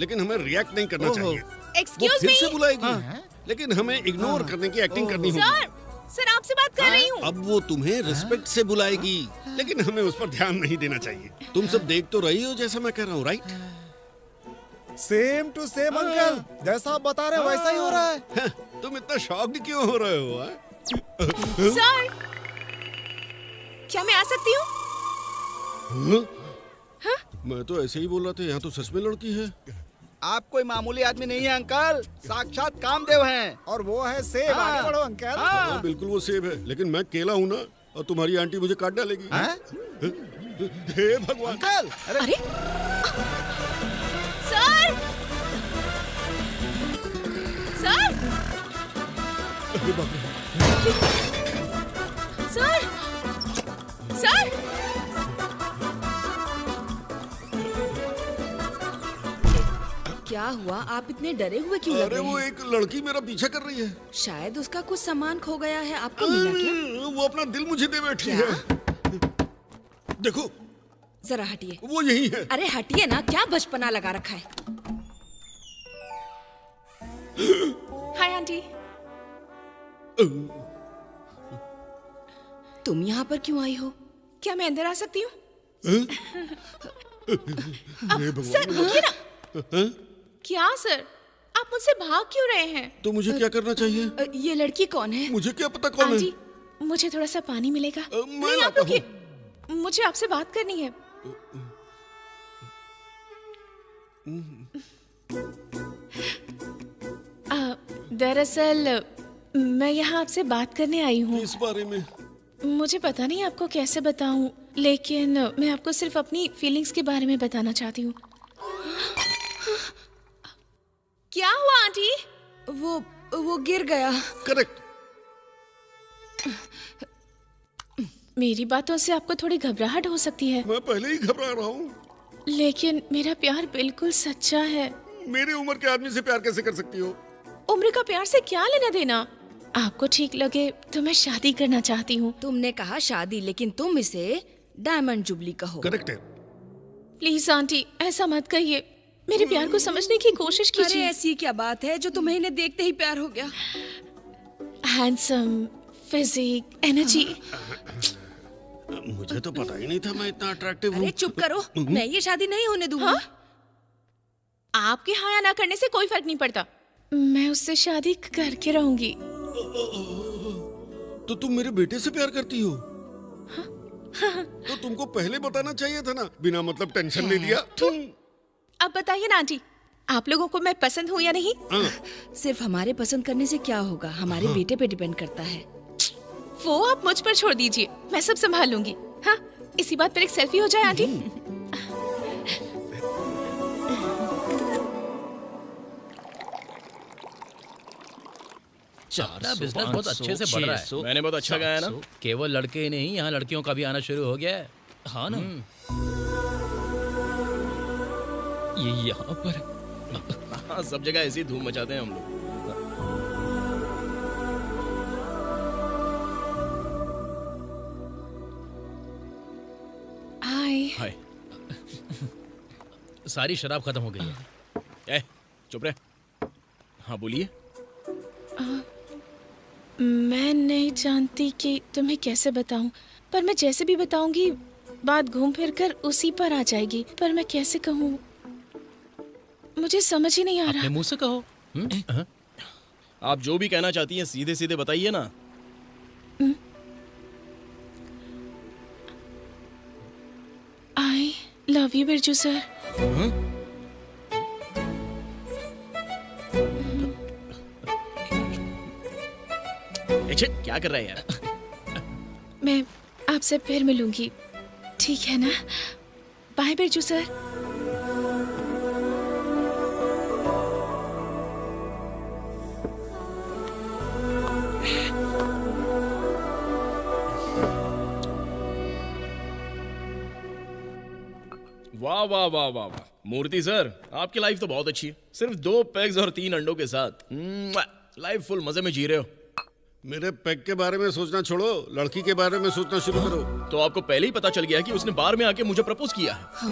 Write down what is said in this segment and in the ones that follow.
लेकिन हमें रिएक्ट नहीं करना ओहो। चाहिए। वो एक्सक्यूज फिर मी से बुलाएगी, लेकिन हमें इग्नोर करने की एक्टिंग करनी होगी। सर, सर आपसे बात कर रही हूँ। अब वो तुम्हें रिस्पेक्ट से बुलाएगी, लेकिन हमें उस पर ध्यान नहीं देना चाहिए। तुम सब देख तो रही हो जैसा मैं कह रहा हूँ, right? Same to same uncle, जैसा आप बता रहे हैं वैसा ही हो रहा है। तुम इतना शॉक्ड क्यों हो रहे हो? सर, क्या मैं आ सकती हूँ? मैं तो ऐसे ही बोल रहा था, यहाँ तो सच में लड़की है। आप कोई मामूली आदमी नहीं है अंकल, साक्षात कामदेव हैं। और वो है सेब, आगे बढ़ो अंकल। हाँ, बिल्कुल वो सेब है, लेकिन मैं केला हूँ ना, और तुम्हारी आंटी मुझे काट डालेगी। हे भगवान! अंकल, अरे सर, सर, सर, सर, क्या हुआ? आप इतने डरे हुए क्यों लग अरे रहे वो हैं? एक लड़की मेरा पीछा कर रही है। शायद उसका कुछ सामान खो गया है, आपको मिला क्या? वो अपना दिल मुझे दे बैठी क्या? है। देखो, जरा हटिए। वो यही है। अरे हटिए ना, क्या बचपना लगा रखा है? Hi aunty. तुम यहाँ पर क्यों आई हो? क्या मैं अंदर आ सकती हूँ? सर रुकिए ना। क्या सर, आप मुझसे भाग क्यों रहे हैं? तो मुझे क्या करना चाहिए? ये लड़की कौन है? मुझे क्या पता कौन है? आंटी, मुझे थोड़ा सा पानी मिलेगा? मैं नहीं, आप लाता हूँ। रुकिए, मुझे आपसे बात करनी है। दरअसल मैं यहाँ आपसे बात करने आई हूँ। इस बारे में मुझे पता नहीं आपको कैसे बताऊँ, लेकिन मैं आपको सिर्फ अपनी फीलिंग्स के बारे में बताना चाहती हूँ। क्या हुआ आंटी? वो गिर गया। करेक्ट। मेरी बातों से आपको थोड़ी घबराहट हो सकती है, मैं पहले ही घबरा रहा हूँ। लेकिन मेरा प्यार बिल्कुल सच्चा है। मेरी उम्र के आदमी से प्यार कैसे कर सकती हो? उम्र का प्यार से क्या लेना देना? आपको ठीक लगे तो मैं शादी करना चाहती हूँ। तुमने कहा शादी, लेकिन तुम इसे डायमंड जुबली कहो। करेक्ट है। प्लीज आंटी, ऐसा मत कहिए। मेरे प्यार को समझने की कोशिश अरे कीजिए। ऐसी क्या बात है जो तुम्हें इन्हें देखते ही प्यार हो गया? Handsome, physique, energy. मुझे तो पता ही नहीं था मैं इतना अट्रैक्टिव हूँ। अरे चुप करो, मैं ये शादी नहीं होने दूंगी। आपके हाँ या ना करने से कोई फर्क नहीं पड़ता। मैं उससे शादी करके रहूंगी। तो तुम मेरे बेटे से प्यार करती हो? तो तुमको पहले बताना चाहिए था ना, बिना मतलब टेंशन नहीं दिया। अब बताइए ना आंटी, आप लोगों को मैं पसंद हूँ या नहीं? सिर्फ हमारे पसंद करने से क्या होगा, हमारे बेटे पे डिपेंड करता है। वो आप मुझ पर छोड़ दीजिए, मैं सब संभाल लूंगी। हाँ, इसी बात पर एक सेल्फी हो जाए आंटी। हमारा बिजनेस बहुत अच्छे से बढ़ रहा है। मैंने बहुत अच्छा गाया ना? केवल लड़के ही नहीं, यहाँ लड़कियों का भी आना शुरू हो गया है। हाँ ना? ये यहाँ पर हाँ, सब जगह ऐसी धूम मचाते हैं हम लोग। हाय। हाय। सारी शराब खत्म हो गई है। ए, चुप रहे। हाँ बोलिए। मैं नहीं जानती कि तुम्हें कैसे बताऊं, पर मैं जैसे भी बताऊंगी बात घूम फिर कर उसी पर आ जाएगी। पर मैं कैसे कहूं, मुझे समझ ही नहीं आ अपने रहा। मुंह से कहो। हाँ? आप जो भी कहना चाहती हैं सीधे सीधे बताइए ना। I love you Birju sir. क्या कर रहे हैं यार? मैं आपसे फिर मिलूंगी, ठीक है ना? Bye Birju sir. वाह वाह वाह वाह वाह, मूर्ति सर आपकी लाइफ तो बहुत अच्छी है। सिर्फ 2 पेग्स और 3 अंडों के साथ लाइफ फुल मजे में जी रहे हो। मेरे पैक के बारे में सोचना छोड़ो, लड़की के बारे में सोचना शुरू करो। तो आपको पहले ही पता चल गया कि उसने बार में आके मुझे प्रपोज किया है।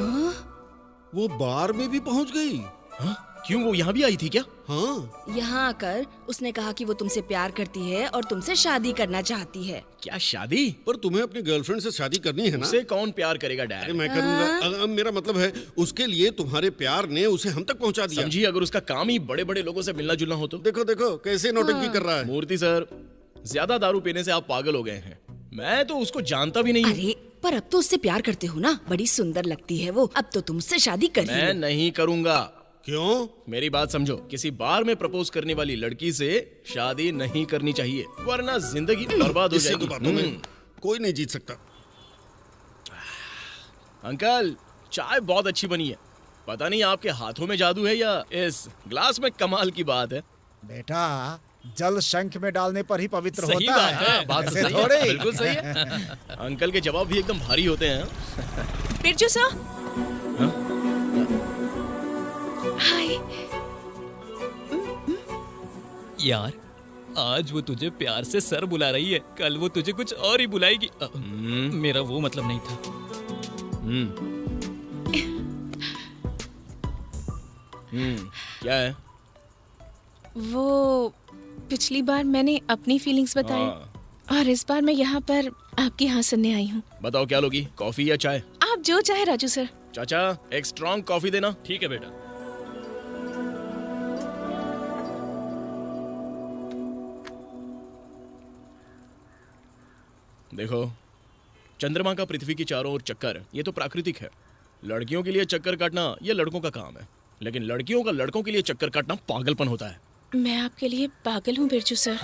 वो बार में भी पहुंच गई? हाँ? क्यों, वो यहाँ भी आई थी क्या? हाँ, यहाँ आकर उसने कहा कि वो तुमसे प्यार करती है और तुमसे शादी करना चाहती है। क्या शादी? पर तुम्हें अपनी गर्लफ्रेंड से शादी करनी है ना? उसे कौन प्यार करेगा अरे डैड? मैं करूंगा। मेरा मतलब है उसके लिए तुम्हारे प्यार ने उसे हम तक पहुंचा दिया। समझिए, अगर उसका काम ही बड़े बड़े लोगों से मिलना जुलना हो तो। देखो देखो कैसे नौटंकी कर रहा है। मूर्ति सर, ज्यादा दारू पीने से आप पागल हो गए हैं। मैं तो उसको जानता भी नहीं हूँ। अरे पर अब तो उससे प्यार करते हो ना, बड़ी सुंदर लगती है वो। अब तो तुमसे शादी कर मैं ली। नहीं करूंगा। क्यों? मेरी बात समझो, किसी बार में प्रपोज करने वाली लड़की से शादी नहीं करनी चाहिए, वरना जिंदगी बर्बाद हो इससे जाएगी। तो बातों में कोई नहीं जीत सकता। अंकल, चाय बहुत अच्छी बनी है। पता नहीं आपके हाथों में जादू है या इस ग्लास में कमाल की बात है। बेटा जल शंख में डालने पर ही पवित्र सही होता बात है, बात तो ऐसे सही है, थोड़े। बिल्कुल सही है। अंकल के जवाब भी एकदम भारी होते हैं। बिरजू सर, हाय। यार, आज वो तुझे प्यार से सर बुला रही है, कल वो तुझे कुछ और ही बुलाएगी। मेरा वो मतलब नहीं था। क्या है? वो पिछली बार मैंने अपनी फीलिंग्स बताई और इस बार मैं यहाँ पर आपकी हाँ सुनने आई हूँ। बताओ क्या लोगी, कॉफी या चाय? आप जो चाहे राजू सर। चाचा, एक स्ट्रॉन्ग कॉफी देना। ठीक है बेटा। देखो, चंद्रमा का पृथ्वी की चारों ओर चक्कर, ये तो प्राकृतिक है। लड़कियों के लिए चक्कर काटना ये लड़कों का काम है, लेकिन लड़कियों का लड़कों के लिए चक्कर काटना पागलपन होता है। मैं आपके लिए पागल हूँ बिरजू सर।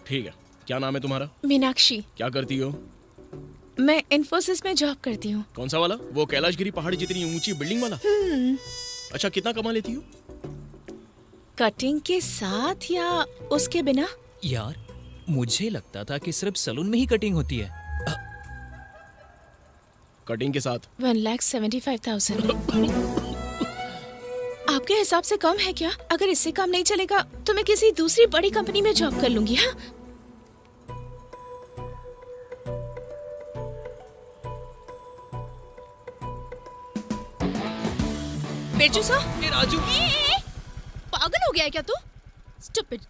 ठीक है, क्या नाम है तुम्हारा? मीनाक्षी। क्या करती हो? मैं इन्फोसिस में जॉब करती हूँ। कौन सा वाला? वो कैलाशगिरी पहाड़ी जितनी ऊंची बिल्डिंग वाला? अच्छा, कितना कमा लेती हो? कटिंग के साथ या उसके बिना? यार, मुझे लगता था कि सिर्फ सलून में ही कटिंग होती है। कटिंग के साथ 1,75,000। आपके हिसाब से कम है क्या? अगर इससे कम नहीं चलेगा तो मैं किसी दूसरी बड़ी कंपनी में जॉब कर लूंगी। हाँ, बिरजू सर, राजू, पागल हो गया है क्या तू? स्टूपिड।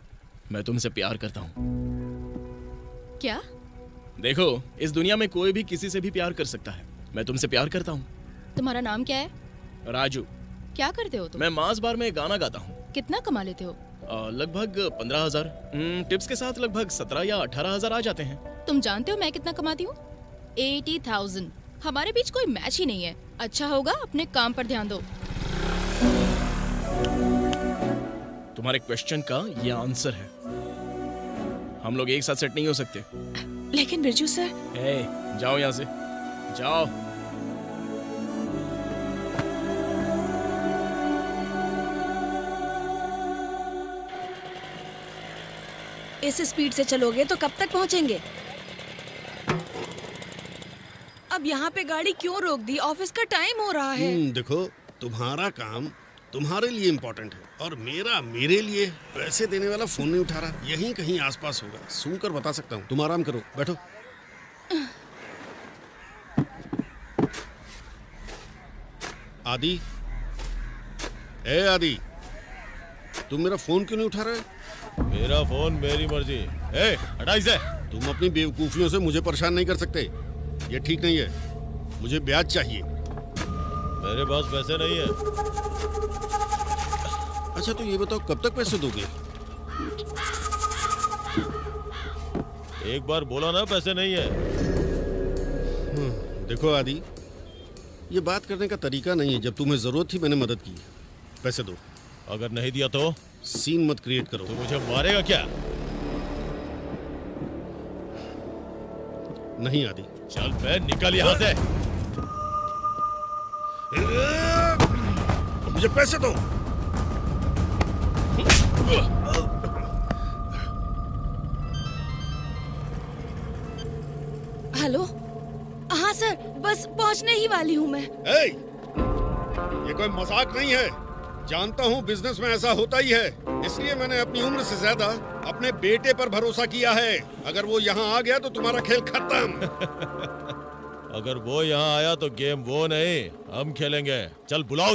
मैं तुमसे प्यार करता हूँ। क्या? देखो, इस दुनिया में कोई भी किसी से भी प्यार कर सकता है। मैं तुमसे प्यार करता हूँ। तुम्हारा नाम क्या है? राजू। क्या करते हो तुम? मैं मास बार में गाना गाता हूँ। कितना कमा लेते हो? लगभग 15,000। टिप्स के साथ लगभग 17 या 18,000 आ जाते हैं। तुम जानते हो मैं कितना कमाती हूँ? 80,000। हमारे बीच कोई मैच ही नहीं है। अच्छा होगा अपने काम पर ध्यान दो। तुम्हारे क्वेश्चन का ये आंसर है। हम लोग एक साथ सेट नहीं हो सकते। लेकिन बिरजू सर। जाओ यहाँ से, जाओ। इस स्पीड से चलोगे तो कब तक पहुंचेंगे? अब यहाँ पे गाड़ी क्यों रोक दी? ऑफिस का टाइम हो रहा है। देखो, तुम्हारा काम तुम्हारे लिए इम्पोर्टेंट है और मेरा मेरे लिए। पैसे देने वाला फोन नहीं उठा रहा, यहीं कहीं आसपास होगा। सुनकर बता सकता हूँ। तुम आराम करो, बैठो। आदि, ए आदि, तुम मेरा फोन क्यों नहीं उठा रहे? मेरा फोन मेरी मर्जी। ए, हटा इसे। तुम अपनी बेवकूफियों से मुझे परेशान नहीं कर सकते, ये ठीक नहीं है। मुझे ब्याज चाहिए। मेरे पास पैसे नहीं है। अच्छा, तो ये बताओ कब तक पैसे दोगे? एक बार बोला ना पैसे नहीं है। देखो आदि, ये बात करने का तरीका नहीं है। जब तुम्हें जरूरत थी मैंने मदद की। पैसे दो। अगर नहीं दिया तो? सीन मत क्रिएट करो। तो मुझे मारेगा क्या? नहीं आदि। चल बे, निकल यहाँ से। मुझे पैसे दो। हेलो, हाँ सर, बस पहुंचने ही वाली हूँ मैं। ये कोई मजाक नहीं है। जानता हूँ बिजनेस में ऐसा होता ही है, इसलिए मैंने अपनी उम्र से ज्यादा अपने बेटे पर भरोसा किया है। अगर वो यहाँ आ गया तो तुम्हारा खेल खत्म। अगर वो यहाँ आया तो गेम वो नहीं हम खेलेंगे। चल बुलाओ